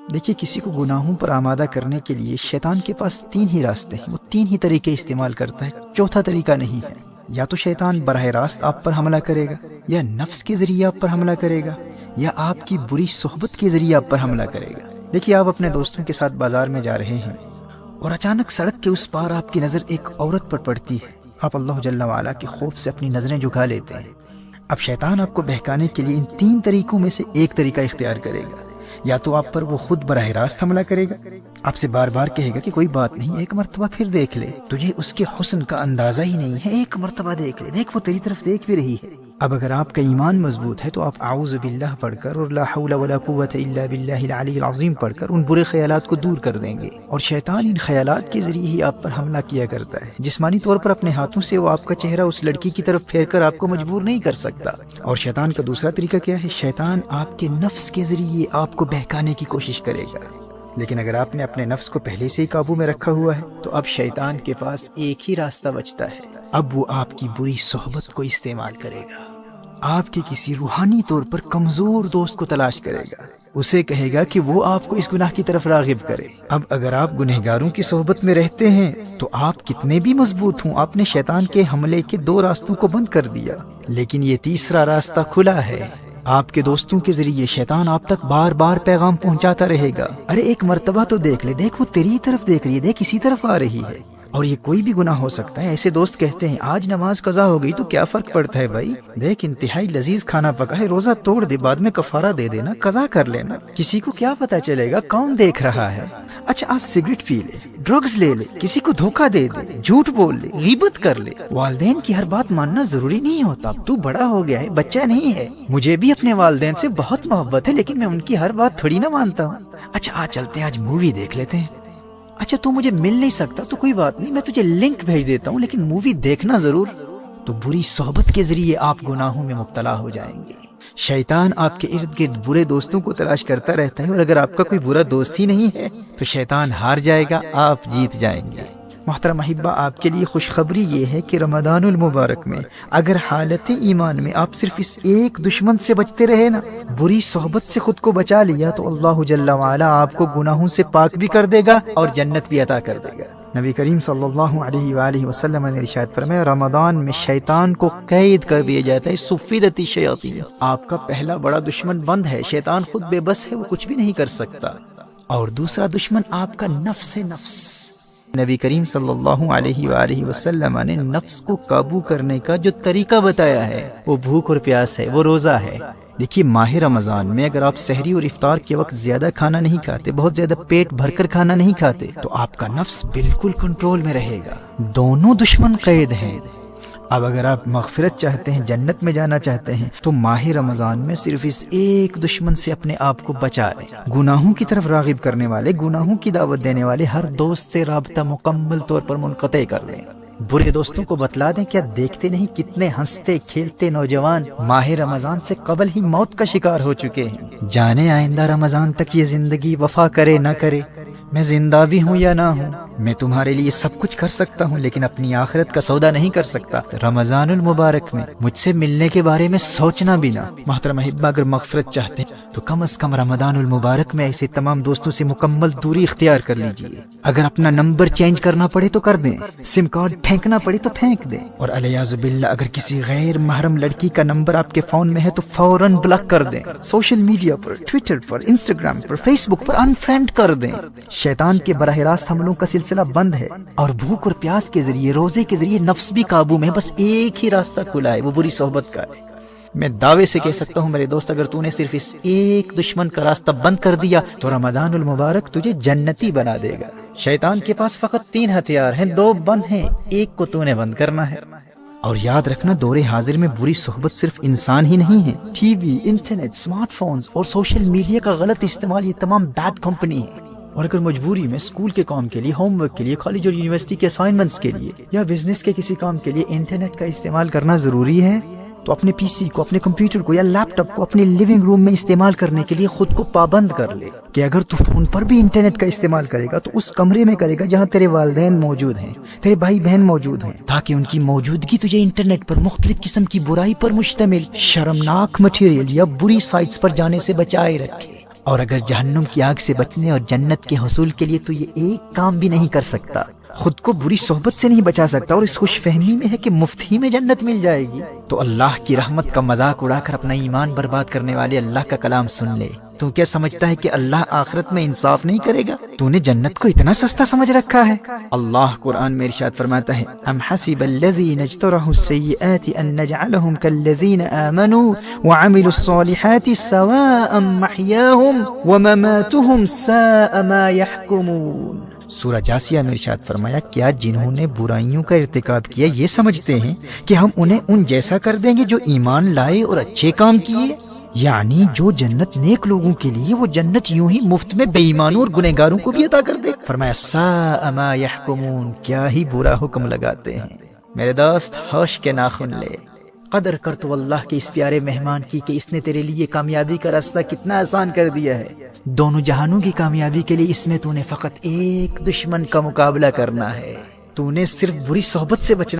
دیکھیے کسی کو گناہوں پر آمادہ کرنے کے لیے شیطان کے پاس 3 ہی راستے ہیں، وہ 3 ہی طریقے استعمال کرتا ہے، چوتھا طریقہ نہیں ہے۔ یا تو شیطان براہ راست آپ پر حملہ کرے گا، یا نفس کے ذریعے آپ پر حملہ کرے گا، یا آپ کی بری صحبت کے ذریعے آپ پر حملہ کرے گا۔ دیکھیے آپ اپنے دوستوں کے ساتھ بازار میں جا رہے ہیں اور اچانک سڑک کے اس پار آپ کی نظر ایک عورت پر پڑتی ہے، آپ اللہ جل وعلا کے خوف سے اپنی نظریں جھکا لیتے ہیں۔ اب شیطان آپ کو بہکانے کے لیے ان 3 طریقوں میں سے ایک طریقہ اختیار کرے گا۔ یا تو آپ پر وہ خود براہ راست حملہ کرے گا، آپ سے بار بار کہے گا کہ کوئی بات نہیں، ایک مرتبہ پھر دیکھ لے، تجھے اس کے حسن کا اندازہ ہی نہیں ہے، ایک مرتبہ دیکھ لے، دیکھ وہ تیری طرف دیکھ بھی رہی ہے۔ اب اگر آپ کا ایمان مضبوط ہے تو آپ اعوذ باللہ پڑھ کر اور لا حول ولا قوت الا باللہ العلی العظیم پڑھ کر ان برے خیالات کو دور کر دیں گے، اور شیطان ان خیالات کے ذریعے ہی آپ پر حملہ کیا کرتا ہے۔ جسمانی طور پر اپنے ہاتھوں سے وہ آپ کا چہرہ اس لڑکی کی طرف پھیر کر آپ کو مجبور نہیں کر سکتا۔ اور شیطان کا دوسرا طریقہ کیا ہے؟ شیطان آپ کے نفس کے ذریعے آپ کو بہکانے کی کوشش کرے گا، لیکن اگر آپ نے اپنے نفس کو پہلے سے ہی قابو میں رکھا ہوا ہے تو اب شیطان کے پاس ایک ہی راستہ بچتا ہے، اب وہ آپ کی بری صحبت کو استعمال کرے گا۔ آپ کے کسی روحانی طور پر کمزور دوست کو تلاش کرے گا، اسے کہے گا کہ وہ آپ کو اس گناہ کی طرف راغب کرے۔ اب اگر آپ گنہگاروں کی صحبت میں رہتے ہیں تو آپ کتنے بھی مضبوط ہوں، آپ نے شیطان کے حملے کے 2 راستوں کو بند کر دیا، لیکن یہ تیسرا راستہ کھلا ہے۔ آپ کے دوستوں کے ذریعے شیطان آپ تک بار بار پیغام پہنچاتا رہے گا، ارے ایک مرتبہ تو دیکھ لے، دیکھ وہ تیری طرف دیکھ رہی ہے، دیکھ اسی طرف آ رہی ہے۔ اور یہ کوئی بھی گناہ ہو سکتا ہے۔ ایسے دوست کہتے ہیں آج نماز قضا ہو گئی تو کیا فرق پڑتا ہے بھائی، دیکھ انتہائی لذیذ کھانا پکا ہے، روزہ توڑ دے، بعد میں کفارہ دے دینا، قضا کر لینا، کسی کو کیا پتا چلے گا کون دیکھ رہا ہے۔ اچھا آج سگریٹ پی لے، ڈرگز لے لے، کسی کو دھوکہ دے دے، جھوٹ بول لے، غیبت کر لے۔ والدین کی ہر بات ماننا ضروری نہیں ہوتا، اب تو بڑا ہو گیا ہے، بچہ نہیں ہے۔ مجھے بھی اپنے والدین سے بہت محبت ہے لیکن میں ان کی ہر بات تھوڑی نہ مانتا ہوں۔ اچھا آج چلتے ہیں، آج مووی دیکھ لیتے ہیں۔ اچھا تو مجھے مل نہیں سکتا تو کوئی بات نہیں، میں تجھے لنک بھیج دیتا ہوں لیکن مووی دیکھنا ضرور۔ تو بری صحبت کے ذریعے آپ گناہوں میں مبتلا ہو جائیں گے۔ شیطان آپ کے ارد گرد برے دوستوں کو تلاش کرتا رہتا ہے، اور اگر آپ کا کوئی برا دوست ہی نہیں ہے تو شیطان ہار جائے گا، آپ جیت جائیں گے۔ محترم احبہ، آپ کے لیے خوشخبری یہ ہے کہ رمضان المبارک میں اگر حالت ایمان میں آپ صرف اس ایک دشمن سے بچتے رہے نا، بری صحبت سے خود کو بچا لیا، تو اللہ جل وعلا آپ کو گناہوں سے پاک بھی کر دے گا اور جنت بھی عطا کر دے گا۔ نبی کریم صلی اللہ علیہ وآلہ وسلم نے ارشاد فرمایا رمضان میں شیطان کو قید کر دیا جاتا ہے، صفدت الشیاطین۔ آپ کا پہلا بڑا دشمن بند ہے، شیطان خود بے بس ہے، وہ کچھ بھی نہیں کر سکتا، اور دوسرا دشمن آپ کا نفس ہے، نفس۔ نبی کریم صلی اللہ علیہ وآلہ وسلم نے نفس کو قابو کرنے کا جو طریقہ بتایا ہے وہ بھوک اور پیاس ہے، وہ روزہ ہے۔ دیکھیے ماہ رمضان میں اگر آپ سحری اور افطار کے وقت زیادہ کھانا نہیں کھاتے، بہت زیادہ پیٹ بھر کر کھانا نہیں کھاتے، تو آپ کا نفس بالکل کنٹرول میں رہے گا، دونوں دشمن قید ہیں۔ اب اگر آپ مغفرت چاہتے ہیں، جنت میں جانا چاہتے ہیں، تو ماہ رمضان میں صرف اس ایک دشمن سے اپنے آپ کو بچا لیں۔ گناہوں کی طرف راغب کرنے والے، گناہوں کی دعوت دینے والے ہر دوست سے رابطہ مکمل طور پر منقطع کر دیں۔ برے دوستوں کو بتلا دیں، کیا دیکھتے نہیں کتنے ہنستے کھیلتے نوجوان ماہ رمضان سے قبل ہی موت کا شکار ہو چکے ہیں۔ جانے آئندہ رمضان تک یہ زندگی وفا کرے نہ کرے، میں زندہ بھی ہوں یا نہ ہوں، میں تمہارے لیے سب کچھ کر سکتا ہوں لیکن اپنی آخرت کا سودا نہیں کر سکتا۔ رمضان المبارک میں مجھ سے ملنے کے بارے میں سوچنا بھی نہ۔ محترم احبہ، اگر مغفرت چاہتے ہیں تو کم از کم رمضان المبارک میں ایسے تمام دوستوں سے مکمل دوری اختیار کر لیجئے۔ اگر اپنا نمبر چینج کرنا پڑے تو کر دیں، سم کارڈ پھینکنا پڑے تو پھینک دیں، اور علیاذ باللہ اگر کسی غیر محرم لڑکی کا نمبر آپ کے فون میں ہے تو فوراً بلاک کر دیں۔ سوشل میڈیا پر، ٹویٹر پر، انسٹاگرام پر، فیس بک پر انفرینڈ کر دیں۔ شیطان کے براہ راست حملوں کا سلسلہ بند ہے، اور بھوک اور پیاس کے ذریعے، روزے کے ذریعے نفس بھی قابو میں ہے، بس ایک ہی راستہ کھلا ہے، وہ بری صحبت کا ہے۔ میں دعوے سے کہہ سکتا ہوں میرے دوست، اگر تو نے صرف اس ایک دشمن کا راستہ بند کر دیا تو رمضان المبارک تجھے جنتی بنا دے گا۔ شیطان کے پاس فقط 3 ہتھیار ہیں، 2 بند ہیں، ایک کو تو نے بند کرنا ہے۔ اور یاد رکھنا دور حاضر میں بری صحبت صرف انسان ہی نہیں ہے، T V, internet, smart phones اور سوشل میڈیا کا غلط استعمال، یہ تمام بیڈ کمپنی ہے۔ اور اگر مجبوری میں اسکول کے کام کے لیے، ہوم ورک کے لیے، کالج اور یونیورسٹی کے اسائنمنٹس کے لیے، یا بزنس کے کسی کام کے لیے انٹرنیٹ کا استعمال کرنا ضروری ہے، تو اپنے پی سی کو، اپنے کمپیوٹر کو یا لیپ ٹاپ کو اپنے لیونگ روم میں استعمال کرنے کے لیے خود کو پابند کر لے کہ اگر تو فون پر بھی انٹرنیٹ کا استعمال کرے گا تو اس کمرے میں کرے گا جہاں تیرے والدین موجود ہیں، تیرے بھائی بہن موجود ہیں، تاکہ ان کی موجودگی تجھے انٹرنیٹ پر مختلف قسم کی برائی پر مشتمل شرمناک مٹیریل یا بری سائٹس پر جانے سے بچائے رکھے۔ اور اگر جہنم کی آگ سے بچنے اور جنت کے حصول کے لیے تو یہ ایک کام بھی نہیں کر سکتا، خود کو بری صحبت سے نہیں بچا سکتا، اور اس خوش فہمی میں ہے کہ مفت ہی میں جنت مل جائے گی، تو اللہ کی رحمت کا مذاق اڑا کر اپنا ایمان برباد کرنے والے اللہ کا کلام سن لے۔ تو کیا سمجھتا ہے کہ اللہ آخرت میں انصاف نہیں کرے گا؟ تو نے جنت کو اتنا سستا سمجھ رکھا ہے؟ اللہ قرآن میں ارشاد فرماتا ہے، ام حسب الذین اجترحوا السیئات ان نجعلهم كالذین آمنوا وعملوا الصالحات سواء محیاهم ومماتهم ساء ما يحکمون۔ سورہ جاسیہ میں ارشاد فرمایا، کیا جنہوں نے برائیوں کا ارتکاب کیا یہ سمجھتے ہیں کہ ہم انہیں ان جیسا کر دیں گے جو ایمان لائے اور اچھے کام کیے؟ یعنی جو جنت نیک لوگوں کے لیے، وہ جنت یوں ہی مفت میں بے ایمانوں اور گنہگاروں کو بھی عطا کر دے۔ فرمایا ساء ما یحکمون، کیا ہی برا حکم لگاتے ہیں۔ میرے دوست ہوش کے ناخن لے، قدر کر تو اللہ کے اس پیارے مہمان کی کہ اس نے تیرے لیے کامیابی کا راستہ کتنا آسان کر دیا ہے۔ دونوں جہانوں کی کامیابی کے لیے اس میں تو نے فقط ایک دشمن کا مقابلہ کرنا ہے، تو نے صرف بری صحبت سے بچنا